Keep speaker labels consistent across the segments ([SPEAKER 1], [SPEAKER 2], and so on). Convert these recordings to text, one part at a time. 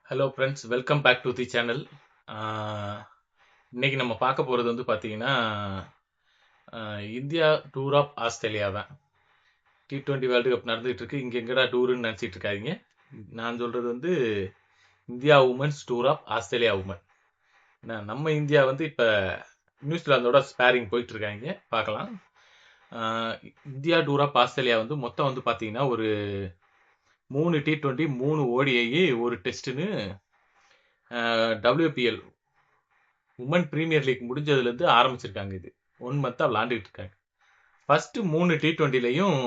[SPEAKER 1] Hello friends, welcome back to the channel. இன்னைக்கு நம்ம பார்க்க போகிறது வந்து பார்த்தீங்கன்னா, இந்தியா டூர் ஆஃப் ஆஸ்திரேலியா தான். T20 வேர்ல்டு கப் நடந்துகிட்டு இருக்கு. இங்கே எங்கடா டூருன்னு நினச்சிட்டு இருக்காதீங்க. நான் சொல்கிறது வந்து India women's tour of Australia women. நம்ம இந்தியா வந்து இப்போ நியூசிலாந்தோட ஸ்பேரிங் போயிட்டு இருக்காங்க. பார்க்கலாம். இந்தியா டூர் ஆஃப் ஆஸ்திரேலியா வந்து மொத்தம் வந்து பார்த்தீங்கன்னா ஒரு 3 T20, 3 ODI, ஒரு டெஸ்ட்டுன்னு WPL உமன் பிரீமியர் லீக் முடிஞ்சதுலேருந்து ஆரம்பிச்சிருக்காங்க. இது 1 மந்த்தாக விளாண்டுட்டு இருக்காங்க. ஃபர்ஸ்ட் 3 T20லையும்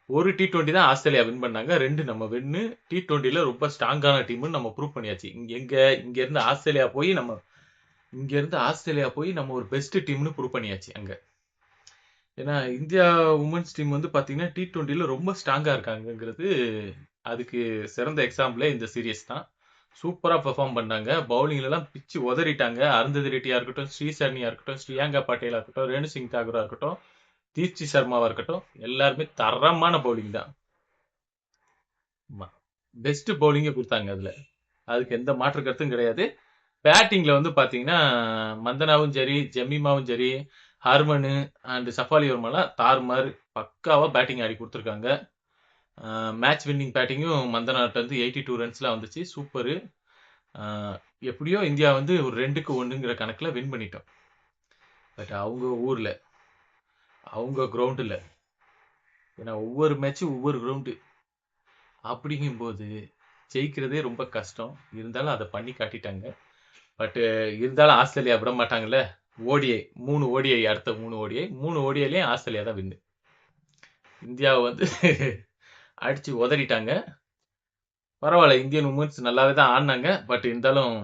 [SPEAKER 1] ஒரு T20 தான் ஆஸ்திரேலியா வின் பண்ணாங்க. 2 நம்ம வின்னு. T20ல ரொம்ப ஸ்ட்ராங்கான டீம்னு நம்ம ப்ரூவ் பண்ணியாச்சு. இங்கேருந்து ஆஸ்திரேலியா போய் நம்ம ஒரு பெஸ்ட் டீம்னு ப்ரூவ் பண்ணியாச்சு அங்க. ஏன்னா இந்தியா உமன்ஸ் டீம் வந்து பார்த்தீங்கன்னா T20ல ரொம்ப ஸ்ட்ராங்காக இருக்காங்கங்கிறது அதுக்கு சிறந்த எக்ஸாம்பிளே இந்த சீரியஸ் தான். சூப்பராக பெர்ஃபார்ம் பண்ணாங்க. பவுலிங்லலாம் பிச்சு உதறிட்டாங்க. அருந்ததி ரெட்டியாக இருக்கட்டும், ஸ்ரீசரணியாக இருக்கட்டும், ஸ்ரீயாங்கா பாட்டேலாக இருக்கட்டும், ரேணு சிங் தாகூராக இருக்கட்டும், தீப்தி சர்மாவாக இருக்கட்டும், எல்லாருமே தரமான பவுலிங் தான். பெஸ்ட் பவுலிங்கை கொடுத்தாங்க அதில். அதுக்கு எந்த மாற்று கருத்தும் கிடையாது. பேட்டிங்கில் வந்து பார்த்தீங்கன்னா மந்தனாவும் சரி, ஜெமீமாவும் சரி, ஹர்மனு அண்ட் சஃபாலி வர்மாலாம் தாறுமாறு பக்காவாக பேட்டிங் ஆடி கொடுத்துருக்காங்க. மேட்ச் வின்னிங் பேட்டிங்கும் மந்தனாட்ட வந்து 82 ரன்ஸ்லாம் வந்துச்சு. சூப்பரு. எப்படியோ இந்தியா வந்து ஒரு 2-1ங்கிற கணக்கில் வின் பண்ணிட்டோம். பட் அவங்க ஊரில், அவங்க கிரவுண்டில், ஏன்னா ஒவ்வொரு மேட்சும் ஒவ்வொரு கிரவுண்டு அப்படிங்கும்போது ஜெயிக்கிறதே ரொம்ப கஷ்டம். இருந்தாலும் அதை பண்ணி காட்டிட்டாங்க. பட் இருந்தாலும் ஆஸ்திரேலியா விட மாட்டாங்கல்ல. ஓடிஐ 3 ஓடிஐ, அடுத்த 3 ஓடிஐலையும் ஆஸ்திரேலியா தான் வின்னு. இந்தியாவை வந்து அடிச்சு உதறிட்டாங்க. பரவாயில்ல, இந்தியன் உமன்ஸ் நல்லாவே தான் ஆடினாங்க. பட் இருந்தாலும்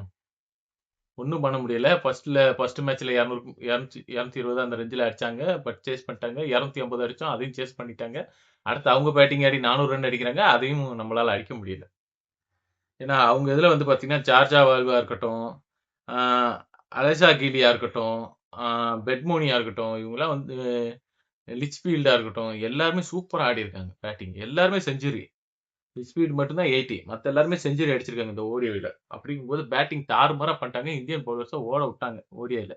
[SPEAKER 1] ஒன்றும் பண்ண முடியல. ஃபர்ஸ்ட் மேட்ச்ல 220 அந்த ரேஞ்சில் அடிச்சாங்க. பட் சேஸ் பண்ணிட்டாங்க. 250 அடிச்சோம், அதையும் சேஸ் பண்ணிட்டாங்க. அடுத்து அவங்க பேட்டிங் ஆடி 400 ரன் அடிக்கிறாங்க. அதையும் நம்மளால அடிக்க முடியல. ஏன்னா அவங்க இதில் வந்து பார்த்தீங்கன்னா ஜார்ஜா வால்வா இருக்கட்டும், அலெசா கீலியா இருக்கட்டும், பெட்மோனியா இருக்கட்டும், இவங்கெல்லாம் வந்து லிச்ஃபீல்டா இருக்கட்டும், எல்லாருமே சூப்பராக ஆடி இருக்காங்க பேட்டிங். எல்லாருமே செஞ்சுரி. ஸ்பீட் மட்டும்தான் 80. மற்ற எல்லாருமே செஞ்சுரி அடிச்சிருக்காங்க இந்த ஓடிஐல. அப்படிங்கும்போது பேட்டிங் தாறுமாறா பண்ணிட்டாங்க. இந்தியன் பவுலர்ஸை ஓட விட்டாங்க ஓடிஐல.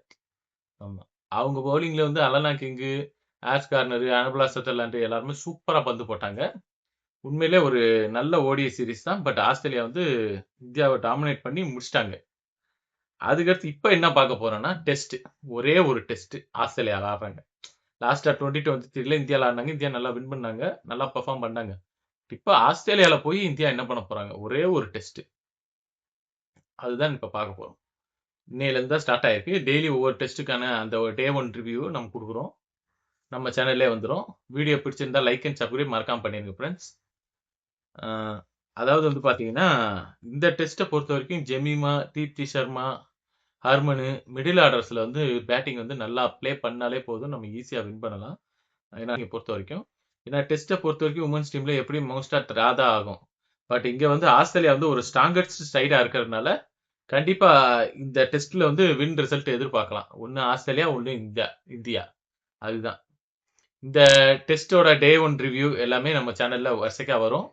[SPEAKER 1] ஆமா. அவங்க பவுலிங்ல வந்து Alana King, Ash Gardner, Annabel Sutherland எல்லாருமே சூப்பரா பந்து போட்டாங்க. உண்மையிலே ஒரு நல்ல ஓடிஐ சீரிஸ் தான். பட் ஆஸ்திரேலியா வந்து இந்தியாவை டாமினேட் பண்ணி முடிச்சிட்டாங்க. அதுக்கடுத்து இப்போ என்ன பார்க்க போறோம்னா டெஸ்ட். ஒரே ஒரு டெஸ்ட் ஆஸ்திரேலியா ஆடுறாங்க. லாஸ்டா 2023ல இந்தியாவில் ஆடினாங்க. இந்தியா நல்லா வின் பண்ணாங்க, நல்லா பெர்ஃபார்ம் பண்ணாங்க. இப்போ ஆஸ்திரேலியால போய் இந்தியா என்ன பண்ண போறாங்க? ஒரே ஒரு டெஸ்ட். அதுதான் இப்போ பார்க்க போறோம். இன்னையிலேருந்து தான் ஸ்டார்ட் ஆயிருக்கு. டெய்லி ஒவ்வொரு டெஸ்ட்டுக்கான அந்த டே 1 ரிவ்யூ நம்ம கொடுக்குறோம். நம்ம சேனல்லே வந்துடும். வீடியோ பிடிச்சிருந்தா லைக் அண்ட் சப்ஸ்கிரைப் மறக்காம பண்ணிருங்க ஃப்ரெண்ட்ஸ். அதாவது வந்து பார்த்தீங்கன்னா இந்த டெஸ்ட்டை பொறுத்த வரைக்கும் ஜெமீமா, தீப்தி சர்மா, ஹர்மனு மிடில் ஆர்டர்ஸில் வந்து பேட்டிங் வந்து நல்லா ப்ளே பண்ணாலே போதும், நம்ம ஈஸியாக வின் பண்ணலாம். ஏன்னா இங்கே பொறுத்த வரைக்கும், ஏன்னா டெஸ்ட்டை பொறுத்த வரைக்கும் உமன்ஸ் டீமில் எப்படியும் மோஸ்ட்டாக ட்ரா தான் ஆகும். பட் இங்கே வந்து ஆஸ்திரேலியா வந்து ஒரு ஸ்ட்ராங்கஸ்ட் சைடாக இருக்கிறதுனால கண்டிப்பாக இந்த டெஸ்ட்டில் வந்து வின் ரிசல்ட் எதிர்பார்க்கலாம். ஒன்று ஆஸ்திரேலியா, ஒன்று இந்தியா. அதுதான் இந்த டெஸ்ட்டோட டே 1 ரிவ்யூ எல்லாமே நம்ம சேனலில் வரிசைக்காக வரும்.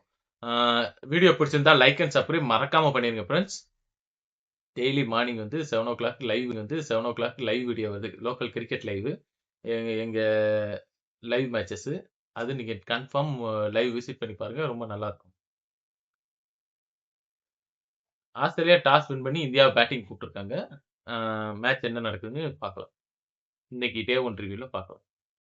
[SPEAKER 1] வீடியோ பிடிச்சிருந்தா லைக் அண்ட் சப்ஸ்கிரைப் மறக்காமல் பண்ணிடுங்க ஃப்ரெண்ட்ஸ். டெய்லி மார்னிங் வந்து 7 o'clock லைவ் வீடியோ வருது. Local cricket live. எங்கள் லைவ் மேட்சஸ்ஸு. அது நீங்கள் கன்ஃபார்ம் லைவ் விசிட் பண்ணி பாருங்கள். ரொம்ப நல்லாயிருக்கும். ஆஸ்திரேலியா டாஸ் வின் பண்ணி இந்தியாவை பேட்டிங் கூப்பிட்டுருக்காங்க. மேட்ச் என்ன நடக்குதுன்னு பார்க்கலாம். இன்னைக்கு டே 1 ரிவ்யூவில் பார்க்கலாம்.